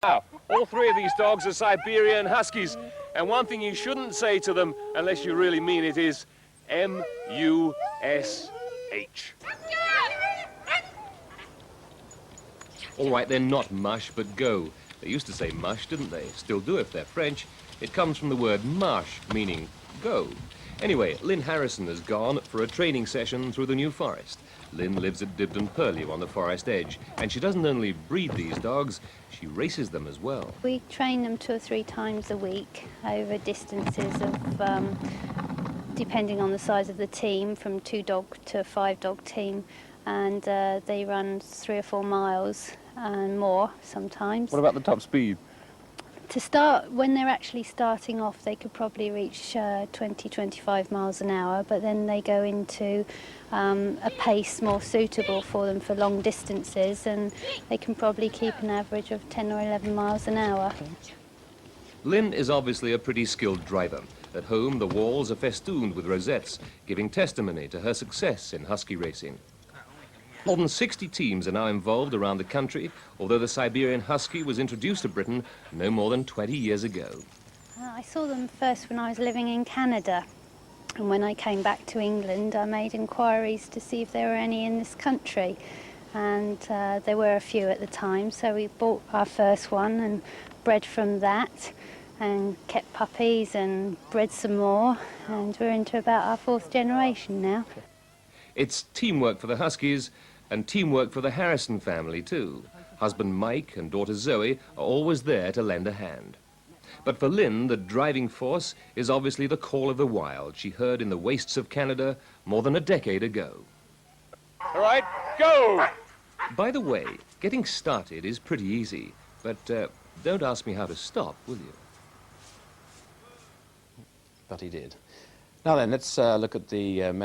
Now, all three of these dogs are Siberian Huskies, and one thing you shouldn't say to them, unless you really mean it, is M-U-S-H. All right, they're not mush, but go. They used to say mush, didn't they? Still do if they're French. It comes from the word marche, meaning go. Anyway, Lynn Harrison has gone for a training session through the New Forest. Lynn lives at Dibden Purlieu on the forest edge, and she doesn't only breed these dogs, she races them as well. We train them 2 or 3 times a week over distances of, depending on the size of the team, from 2-dog to 5-dog team, and they run 3 or 4 miles and more sometimes. What about the top speed? To start, when they're actually starting off, they could probably reach 20-25 miles an hour, but then they go into a pace more suitable for them for long distances, and they can probably keep an average of 10 or 11 miles an hour. Lynn is obviously a pretty skilled driver. At home, the walls are festooned with rosettes, giving testimony to her success in husky racing. More than 60 teams are now involved around the country, although the Siberian Husky was introduced to Britain no more than 20 years ago. I saw them first when I was living in Canada, and when I came back to England I made inquiries to see if there were any in this country, and there were a few at the time, so we bought our first one and bred from that and kept puppies and bred some more, and we're into about our 4th generation now. It's teamwork for the Huskies and teamwork for the Harrison family too. Husband Mike and daughter Zoe are always there to lend a hand. But for Lynn, the driving force is obviously the call of the wild she heard in the wastes of Canada more than a decade ago. All right, go! By the way, getting started is pretty easy, but don't ask me how to stop, will you? But he did. Now then, let's look at the main